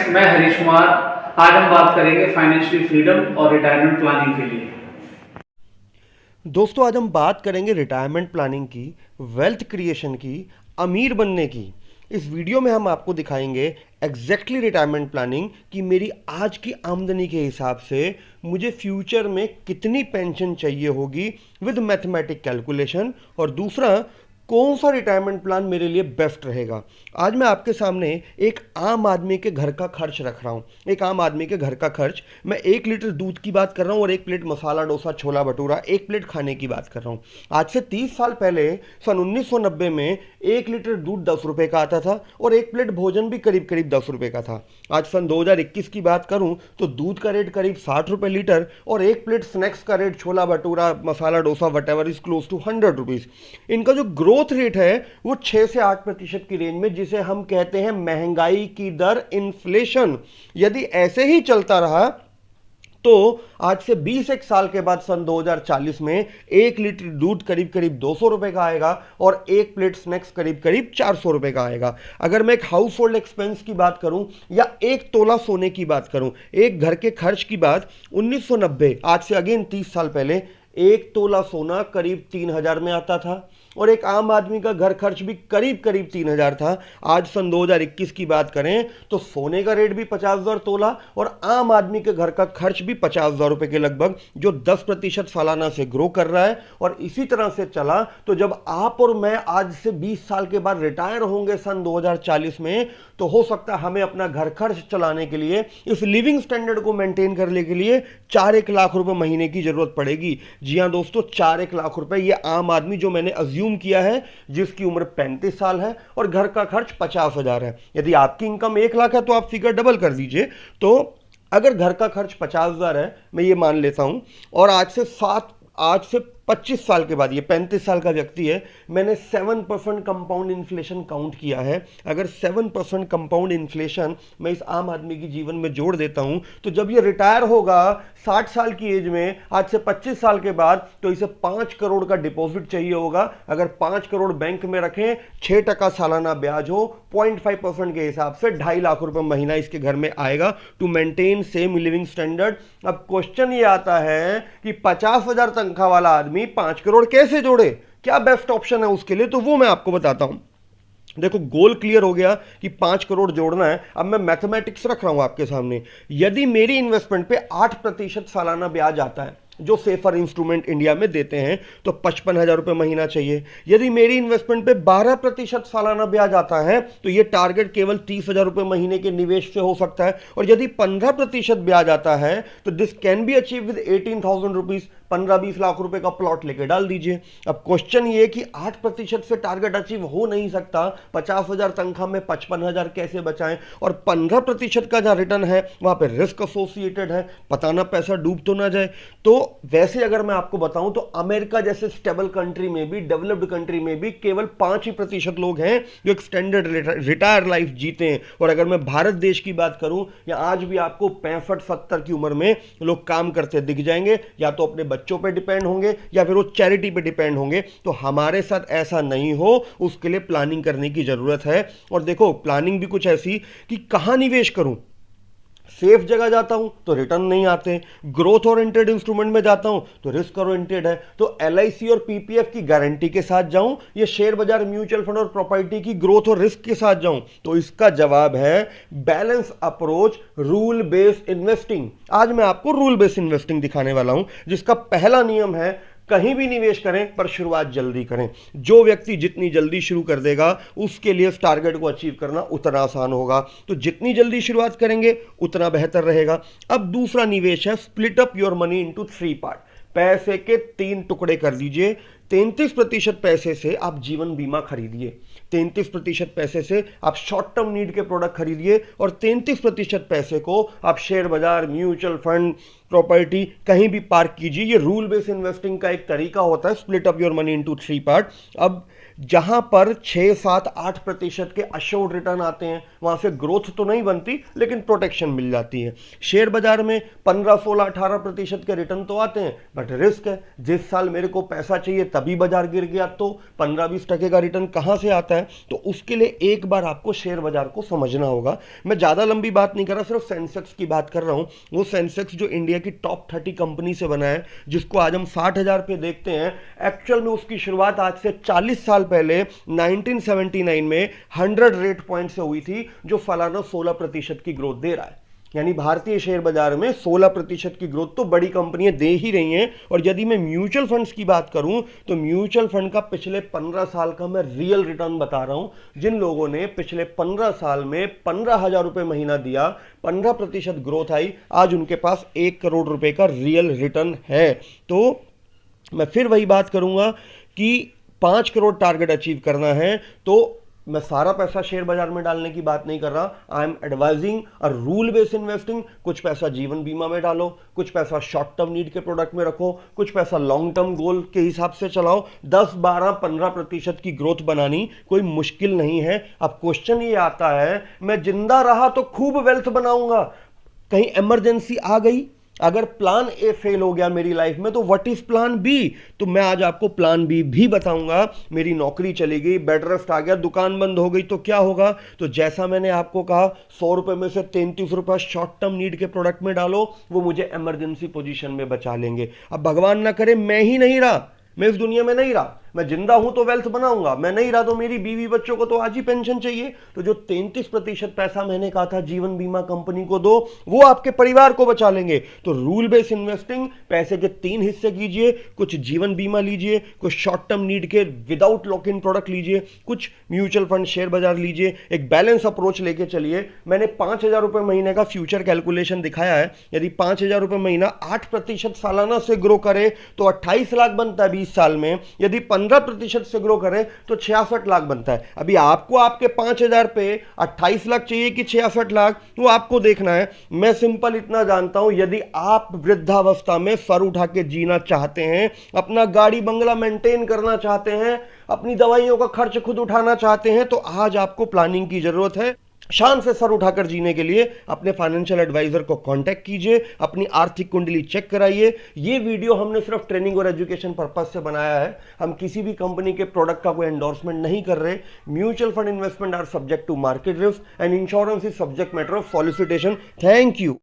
मैं हरीश कुमार। आज हम बात करेंगे फाइनेंशियल फ्रीडम और रिटायरमेंट प्लानिंग के लिए। दोस्तों, आज हम बात करेंगे रिटायरमेंट प्लानिंग की, वेल्थ क्रिएशन की, अमीर बनने की। इस वीडियो में हम आपको दिखाएंगे एग्जैक्टली रिटायरमेंट प्लानिंग कि मेरी आज की आमदनी के हिसाब से मुझे फ्यूचर में कितनी पेंशन चाहिए होगी विद मैथमेटिक कैलकुलेशन, और दूसरा कौन सा रिटायरमेंट प्लान मेरे लिए बेस्ट रहेगा। आज मैं आपके सामने एक आम आदमी के घर का खर्च रख रहा हूँ। एक आम आदमी के घर का खर्च, मैं 1 लीटर दूध की बात कर रहा हूँ और 1 प्लेट मसाला डोसा छोला भटूरा 1 प्लेट खाने की बात कर रहा हूँ। आज से 30 साल पहले सन 1990 में 1 लीटर दूध 10 रुपये का आता था और 1 प्लेट भोजन भी करीब करीब 10 रुपये का था। आज सन 2021 की बात करूँ तो दूध का रेट करीब 60 रुपये लीटर और 1 प्लेट स्नैक्स का rate chhola bhatura masala dosa whatever is close to 100 rupees. इनका जो ग्रोथ रेट है वो 6 से 8% की रेंज में, जिसे हम कहते हैं महंगाई की दर, इन्फ्लेशन। यदि ऐसे ही चलता रहा तो आज से 21 साल के बाद सन 2040 में 1 लीटर दूध करीब करीब 200 रुपए का आएगा और 1 प्लेट स्नैक्स करीब करीब 400 रुपए का आएगा। अगर मैं एक हाउस होल्ड एक्सपेंस की बात करूं या 1 तोला सोने की बात करूं, एक घर के खर्च की बात, 1990 आज से अगेन 30 साल पहले 1 तोला सोना करीब 3,000 में आता था और एक आम आदमी का घर खर्च भी करीब करीब 3,000 था। आज सन 2021 की बात करें तो सोने का रेट भी 50,000 तोला और आम आदमी के घर का खर्च भी 50,000 रुपए के लगभग, जो 10% सालाना से ग्रो कर रहा है। और इसी तरह से चला तो जब आप और मैं आज से 20 साल के बाद रिटायर होंगे सन 2040 में, तो हो सकता है हमें अपना घर खर्च चलाने के लिए, इस लिविंग स्टैंडर्ड को मेंटेन करने के लिए 4-1 लाख रुपए महीने की जरूरत पड़ेगी। जी हां दोस्तों, 4-1 लाख रुपए। ये आम आदमी जो मैंने अज्यूम किया है जिसकी उम्र 35 साल है और घर का खर्च 50,000 है। यदि आपकी इनकम 1 लाख है तो आप फिगर डबल कर दीजिए। तो अगर घर का खर्च 50,000 है, मैं ये मान लेता हूं, और आज से 25 साल के बाद, ये 35 साल का व्यक्ति है, मैंने 7% कंपाउंड इन्फ्लेशन काउंट किया है। अगर 7% कंपाउंड इन्फ्लेशन मैं इस आम आदमी की जीवन में जोड़ देता हूं तो जब ये रिटायर होगा 60 साल की एज में, आज से 25 साल के बाद, तो इसे 5 करोड़ का डिपॉजिट चाहिए होगा। अगर 5 करोड़ बैंक में रखें, 6% सालाना ब्याज हो, 0.5% के हिसाब से 2.5 लाख रुपए महीना इसके घर में आएगा to maintain same living standard. अब क्वेश्चन ये आता है कि 50,000 तनख्वाह वाला आदमी 5 करोड़ कैसे जोड़े, क्या बेस्ट ऑप्शन है उसके लिए, तो वो मैं आपको बताता हूं। देखो, गोल क्लियर हो गया कि 5 करोड़ जोड़ना है। अब मैं मैथमेटिक्स रख रहा हूं आपके सामने। यदि मेरी इन्वेस्टमेंट पे 8% सालाना ब्याज आता है, जो सेफर इंस्ट्रूमेंट इंडिया में देते हैं, तो 55,000 रुपए महीना चाहिए। यदि मेरी इन्वेस्टमेंट पे 12% सालाना ब्याज आता है तो ये टारगेट केवल 30,000 रुपए महीने के निवेश से हो सकता है। और यदि 15% ब्याज आता है तो this can be achieve with 18,000 rupees. 15-20 lakh रुपए का प्लॉट लेके डाल दीजिए। अब क्वेश्चन ये कि 8% से टारगेट अचीव हो नहीं सकता, 50,000 तनख्वाह में 55,000 कैसे बचाएं, और 15% का जहां रिटर्न है वहां पे रिस्क एसोसिएटेड है, पता ना पैसा डूब तो ना जाए। तो वैसे अगर मैं आपको बताऊं तो अमेरिका जैसे स्टेबल कंट्री में भी, डेवलप्ड कंट्री में भी केवल 5% लोग हैं जो एक स्टैंडर्ड रिटायर लाइफ जीते हैं। और अगर मैं भारत देश की बात करूं, या आज भी आपको 65-70 की उम्र में लोग काम करते दिख जाएंगे, या तो अपने बच्चों पे डिपेंड होंगे या फिर वो चैरिटी पे डिपेंड होंगे। तो हमारे साथ ऐसा नहीं हो, उसके लिए प्लानिंग करने की जरूरत है। और देखो, प्लानिंग भी कुछ ऐसी कि कहां निवेश करूं। सेफ जगह जाता हूं तो रिटर्न नहीं आते, ग्रोथ ओरिएंटेड इंस्ट्रूमेंट में जाता हूं तो रिस्क ओरिएंटेड है। तो एलआईसी और पीपीएफ की गारंटी के साथ जाऊं, ये शेयर बाजार, म्यूचुअल फंड और प्रॉपर्टी की ग्रोथ और रिस्क के साथ जाऊं, तो इसका जवाब है balance approach, rule based investing. आज मैं आपको रूल बेस्ड इन्वेस्टिंग दिखाने वाला हूं, जिसका पहला नियम है कहीं भी निवेश करें पर शुरुआत जल्दी करें। जो व्यक्ति जितनी जल्दी शुरू कर देगा उसके लिए इस टारगेट को अचीव करना उतना आसान होगा। तो जितनी जल्दी शुरुआत करेंगे उतना बेहतर रहेगा। अब दूसरा निवेश है split up your money into 3 part. पैसे के 3 टुकड़े कर दीजिए। 33% पैसे से आप जीवन बीमा खरीदिए, 33% पैसे से आप शॉर्ट टर्म नीड के प्रोडक्ट खरीदिए, और 33% पैसे को आप शेयर बाजार, म्यूचुअल फंड, प्रॉपर्टी कहीं भी पार्क कीजिए। ये रूल बेस्ड इन्वेस्टिंग का एक तरीका होता है, split up your money into 3 part. अब जहां पर 6, 7, 8% के अश्योर्ड रिटर्न आते हैं, वहां से ग्रोथ तो नहीं बनती लेकिन प्रोटेक्शन मिल जाती है। शेयर बाजार में 15, 16, 18% के रिटर्न तो आते हैं, बट रिस्क है। जिस साल मेरे को पैसा चाहिए तभी बाजार गिर गया तो 15-20% का रिटर्न कहां से आता है? तो उसके लिए एक बार आपको शेयर बाजार को समझना होगा। मैं ज्यादा लंबी बात नहीं कर रहा, सिर्फ सेंसेक्स की बात कर रहा हूं। वो सेंसेक्स जो इंडिया की टॉप 30 कंपनी से बना है, जिसको आज हम 60,000 पे देखते हैं, एक्चुअल में उसकी शुरुआत आज से 40 साल पहले 1979 में 100 रेट पॉइंट से हुई थी, जो सालाना 16% की ग्रोथ दे रहा है। यानी भारतीय शेयर बाजार में 16% की ग्रोथ तो बड़ी कंपनियां दे ही रही हैं। और यदि मैं म्यूचुअल फंड्स की बात करूं तो म्यूचुअल फंड का पिछले 15 साल का मैं रियल रिटर्न बता रहा हूं। जिन लोगों ने पिछले 15 साल में 15,000 रुपए महीना दिया, 15% ग्रोथ आई, आज उनके पास 1 करोड़ रुपए का रियल रिटर्न है। तो मैं फिर वही बात करूंगा कि 5 करोड़ टारगेट अचीव करना है तो मैं सारा पैसा शेयर बाजार में डालने की बात नहीं कर रहा। I am advising a rule based investing. कुछ पैसा जीवन बीमा में डालो, कुछ पैसा शॉर्ट टर्म नीड के प्रोडक्ट में रखो, कुछ पैसा लॉन्ग टर्म गोल के हिसाब से चलाओ। 10, 12, 15% की ग्रोथ बनानी कोई मुश्किल नहीं है। अब क्वेश्चन ये आता है, मैं जिंदा रहा तो खूब वेल्थ बनाऊंगा, कहीं इमरजेंसी आ गई, अगर प्लान ए फेल हो गया मेरी लाइफ में, तो व्हाट इज प्लान बी? तो मैं आज आपको प्लान बी भी बताऊंगा। मेरी नौकरी चली गई, बेड रेस्ट आ गया, दुकान बंद हो गई तो क्या होगा? तो जैसा मैंने आपको कहा, 100 रुपए में से 33 रुपए शॉर्ट टर्म नीड के प्रोडक्ट में डालो, वो मुझे इमरजेंसी पोजीशन में बचा लेंगे। अब भगवान ना करे मैं ही नहीं रहा, मैं इस दुनिया में नहीं रहा, मैं जिंदा हूं तो वेल्थ बनाऊंगा, मैं नहीं रहा तो मेरी बीवी बच्चों को तो आज ही पेंशन चाहिए। तो जो 33% पैसा मैंने कहा था जीवन बीमा कंपनी को दो, वो आपके परिवार को बचा लेंगे। तो रूल बेस्ड इन्वेस्टिंग, पैसे के 3 हिस्से कीजिए, कुछ जीवन बीमा लीजिए, कुछ शॉर्ट टर्म नीड के विदाउट लॉक इन प्रोडक्ट लीजिए, कुछ म्यूचुअल फंड शेयर बाजार लीजिए, एक बैलेंस अप्रोच लेके चलिए। मैंने 5,000 रुपए महीने का फ्यूचर कैलकुलेशन दिखाया है। यदि 5,000 रुपए महीना 8% सालाना से ग्रो करे तो 28 लाख बनता है 20 साल में। यदि 15% से ग्रो करें तो 66 लाख बनता है। अभी आपको आपके 5,000 पे 28 लाख चाहिए कि 66 लाख, वो आपको देखना है। मैं सिंपल इतना जानता हूं, यदि आप वृद्धावस्था में सर उठा के जीना चाहते हैं, अपना गाड़ी बंगला मेंटेन करना चाहते हैं, अपनी दवाइयों का खर्च खुद उठाना चाहते हैं, तो आज आपको प्लानिंग की जरूरत है। शान से सर उठाकर जीने के लिए अपने फाइनेंशियल एडवाइजर को कांटेक्ट कीजिए, अपनी आर्थिक कुंडली चेक कराइए। ये वीडियो हमने सिर्फ ट्रेनिंग और एजुकेशन पर्पज से बनाया है। हम किसी भी कंपनी के प्रोडक्ट का कोई एंडोर्समेंट नहीं कर रहे। Mutual fund investment are subject to market risk and insurance is subject matter of solicitation. Thank you.